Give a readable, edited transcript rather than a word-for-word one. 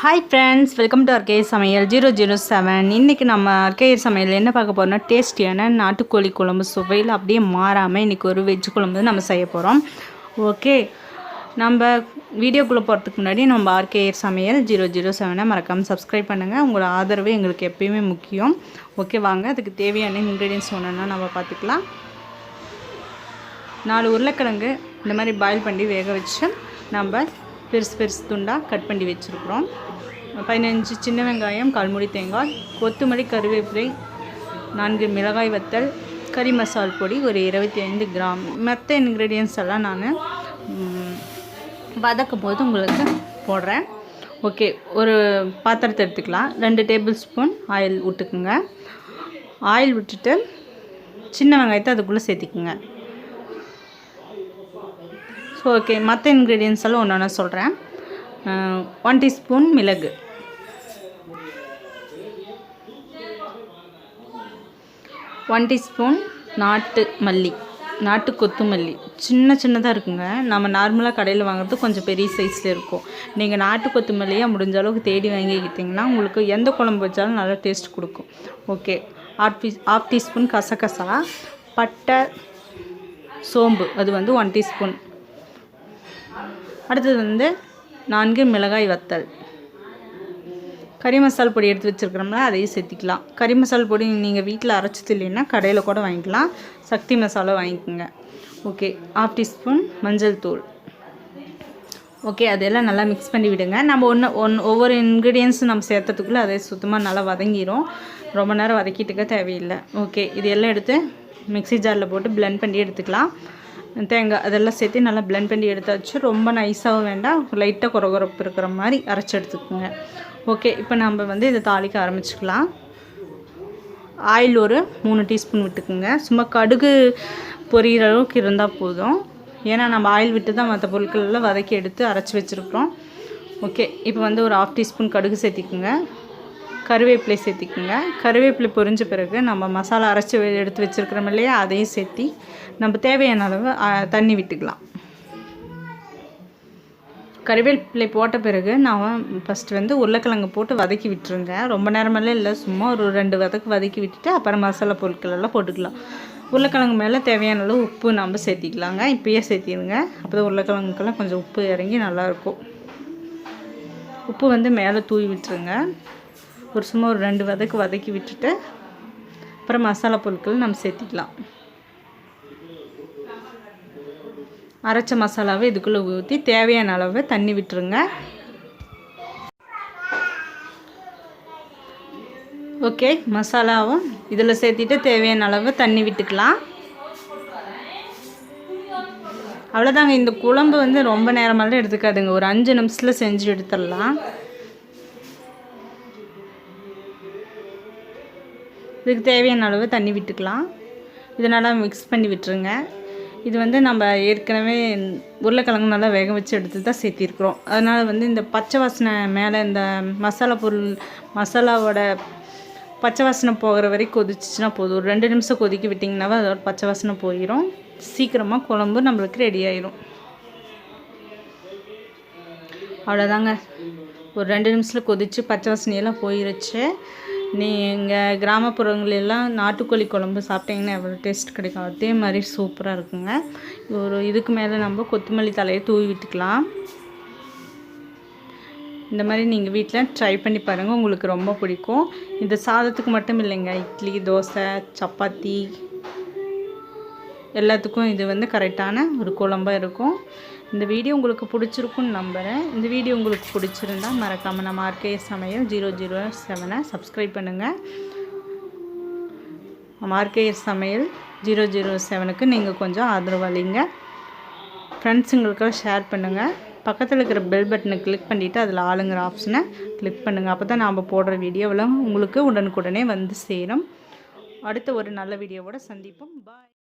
High friends welcome to RKR SAMAIYAL 007 इनकी நம்ம RKR SAMAIYAL என்ன பார்க்க போறோம்னா டேஸ்டியான நாட்டுக்கோழி குழம்பு சுவையில் அப்படியே மாறாம இன்னைக்கு ஒரு வெஜ் குழம்பு நம்ம செய்ய போறோம். ஓகே, நம்ம வீடியோக்குள்ள போறதுக்கு முன்னாடி நம்ம RKR SAMAIYAL 007 மறக்காம சப்ஸ்கிரைப் பண்ணுங்க. உங்களோட ஆதரவு எங்களுக்கு எப்பவுமே முக்கியம். ஓகே, வாங்க அதுக்கு தேவையான இன்கிரிடியன்ட்ஸ் ஒவ்வொன்றா நம்ம பார்த்துக்கலாம். 4 உருளைக்கிழங்கு இந்த மாதிரி பாயில் பண்ணி வேக வச்சு நம்ம பெருசு துண்டாக கட் பண்ணி வச்சுருக்குறோம். 15 சின்ன வெங்காயம், 1/4 மூடி தேங்காய், கொத்தமல்லி, கருவேப்பிலை, 4 மிளகாய் வத்தல், கறி மசால் பொடி ஒரு 25 கிராம். மற்ற இன்க்ரீடியன்ஸ் எல்லாம் நான் வதக்கும் போது உங்களுக்கு போடுறேன். ஓகே, ஒரு பாத்திரத்தை எடுத்துக்கலாம். 2 டேபிள் ஸ்பூன் ஆயில் விட்டுக்குங்க. ஆயில் விட்டுட்டு சின்ன வெங்காயத்தை அதுக்குள்ளே சேர்த்திக்குங்க. ஓகே, மற்ற இன்க்ரீடியன்ஸ் எல்லாம் ஒன்று சொல்கிறேன். 1 டீஸ்பூன் மிளகு, 1 டீஸ்பூன் நாட்டு மல்லி, நாட்டு கொத்தமல்லி சின்னதாக இருக்குங்க. நம்ம நார்மலாக கடையில் வாங்குறது கொஞ்சம் பெரிய சைஸில் இருக்கும். நீங்கள் நாட்டு கொத்தமல்லியாக முடிஞ்ச அளவுக்கு தேடி வாங்கிக்கிட்டிங்கன்னா உங்களுக்கு எந்த குழம்பு வச்சாலும் நல்லா டேஸ்ட் கொடுக்கும். ஓகே, 1/2 டீஸ்பூன் கசகசா, பட்டை, சோம்பு அது 1 டீஸ்பூன். அடுத்தது 4 மிளகாய் வத்தல், கறி மசால் பொடி எடுத்து வச்சுருக்கிறோம்னா அதையும் சேர்த்திக்கலாம். கறி மசால் பொடி நீங்கள் வீட்டில் அரைச்சது இல்லைன்னா கடையில் கூட வாங்கிக்கலாம். சக்தி மசாலா வாங்கிக்கோங்க. ஓகே, 1/2 டீஸ்பூன் மஞ்சள் தூள். ஓகே, அதெல்லாம் நல்லா மிக்ஸ் பண்ணி விடுங்க. நம்ம ஒவ்வொரு இன்க்ரீடியன்ஸும் நம்ம சேர்த்ததுக்குள்ளே அதை சுத்தமாக நல்லா வதங்கிடும். ரொம்ப நேரம் வதக்கிட்டுக்க தேவையில்லை. ஓகே, இது எல்லாம் எடுத்து மிக்ஸி ஜாரில் போட்டு பிளெண்ட் பண்ணி எடுத்துக்கலாம். தேங்காய் அதெல்லாம் சேர்த்து நல்லா பிளெண்ட் பண்ணி எடுத்தாச்சு. ரொம்ப நைஸாகவும் வேண்டாம், லைட்டாக கொரகொரப்பு இருக்கிற மாதிரி அரைச்சி எடுத்துக்கோங்க. ஓகே, இப்போ நம்ம இதை தாளிக்க ஆரம்பிச்சுக்கலாம். ஆயில் ஒரு 3 டீஸ்பூன் விட்டுக்குங்க. சும்மா கடுகு பொரியிற அளவுக்கு இருந்தால் போதும். ஏன்னா நம்ம ஆயில் விட்டு தான் மற்ற பொருட்களெல்லாம் வதக்கி எடுத்து அரைச்சி வச்சுருக்கோம். ஓகே, இப்போ ஒரு 1/2 டீஸ்பூன் கடுகு சேர்த்திக்குங்க. கருவேப்பிலை சேர்த்திக்குங்க. கருவேப்பிலை பொரிஞ்ச பிறகு நம்ம மசாலா அரைச்சி எடுத்து வச்சுருக்கிறோம் இல்லையா, அதையும் சேர்த்தி நம்ம தேவையான அளவு தண்ணி விட்டுக்கலாம். கருவேப்பிலை போட்ட பிறகு நான் ஃபஸ்ட்டு உருளைக்கிழங்கு போட்டு வதக்கி விட்டுருங்க. ரொம்ப நேரமெல்லாம் இல்லை, சும்மா ஒரு 2 வதக்கி விட்டுட்டு அப்புறம் மசாலா பொருட்கள் எல்லாம் போட்டுக்கலாம். உருளைக்கிழங்கு மேலே தேவையான அளவு உப்பு நம்ம சேர்த்திக்கலாங்க. இப்போயே சேர்த்திடுங்க. அப்போ தான் உருளைக்கிழங்குக்கெல்லாம் கொஞ்சம் உப்பு இறங்கி நல்லாயிருக்கும். உப்பு மேலே தூவி விட்டுருங்க. சும்மா ஒரு 2 வதக்கி விட்டுட்டு அப்புறம் மசாலா பொருட்கள் நம்ம சேர்த்திக்கலாம். அரைச்ச மசாலாவை இதுக்குள்ளே ஊற்றி தேவையான அளவு தண்ணி விட்டுருங்க. ஓகே, மசாலாவும் இதில் சேர்த்திட்டு தேவையான அளவு தண்ணி விட்டுக்கலாம். அவ்வளோதாங்க. இந்த குழம்பு ரொம்ப நேரமெல்லாம் எடுத்துக்காதுங்க. ஒரு 5 நிமிஷத்தில் செஞ்சு எடுத்துடலாம். இதுக்கு தேவையான அளவு தண்ணி விட்டுக்கலாம். இதை நல்லா மிக்ஸ் பண்ணி விட்டுருங்க. இது நம்ம ஏற்கனவே உருளைக்கிழங்கு நல்லா வேக வச்சு எடுத்து தான் சேர்த்திருக்கிறோம். அதனால் இந்த பச்சை வாசனை மேலே இந்த மசாலாவோட பச்சை வாசனை போகிற வரைக்கும் கொதிச்சிச்சுன்னா போதும். ஒரு 2 நிமிஷம் கொதிக்க விட்டிங்கன்னாவே அதோட பச்சை வாசனை போயிடும். சீக்கிரமாக குழம்பு நம்மளுக்கு ரெடி ஆயிடும். அவ்வளோதாங்க. ஒரு 2 நிமிஷத்தில் கொதித்து பச்சை வாசனையெல்லாம் போயிருச்சு. நீங்கள் கிராமப்புறங்களெல்லாம் நாட்டுக்கோழி குழம்பு சாப்பிட்டிங்கன்னா எவ்வளோ டேஸ்ட் கிடைக்கும், அதே மாதிரி சூப்பராக இருக்குங்க. இதுக்கு மேலே நம்ம கொத்தமல்லி தலையை தூவி விட்டுக்கலாம். இந்த மாதிரி நீங்கள் வீட்டில் ட்ரை பண்ணி பாருங்கள், உங்களுக்கு ரொம்ப பிடிக்கும். இந்த சாதத்துக்கு மட்டும் இல்லைங்க, இட்லி, தோசை, சப்பாத்தி எல்லாத்துக்கும் இது கரெக்டான ஒரு குழம்பாக இருக்கும். இந்த வீடியோ உங்களுக்கு பிடிச்சிருக்குன்னு நம்புகிறேன். இந்த வீடியோ உங்களுக்கு பிடிச்சிருந்தா மறக்காமல் நம்ம RKR SAMAIYAL 007 சப்ஸ்கிரைப் பண்ணுங்கள். நம்ம RKR SAMAIYAL 007க்கு நீங்கள் கொஞ்சம் ஆதரவு அளிங்க. ஃப்ரெண்ட்ஸுங்களுக்கெல்லாம் ஷேர் பண்ணுங்கள். பக்கத்தில் இருக்கிற பெல் பட்டனை கிளிக் பண்ணிவிட்டு அதில் ஆளுங்கிற ஆப்ஷனை கிளிக் பண்ணுங்கள். அப்போ தான் நாம் போடுற வீடியோவெல்லாம் உங்களுக்கு உடனுக்குடனே சேரும். அடுத்த ஒரு நல்ல வீடியோவோட சந்திப்போம். பாய்.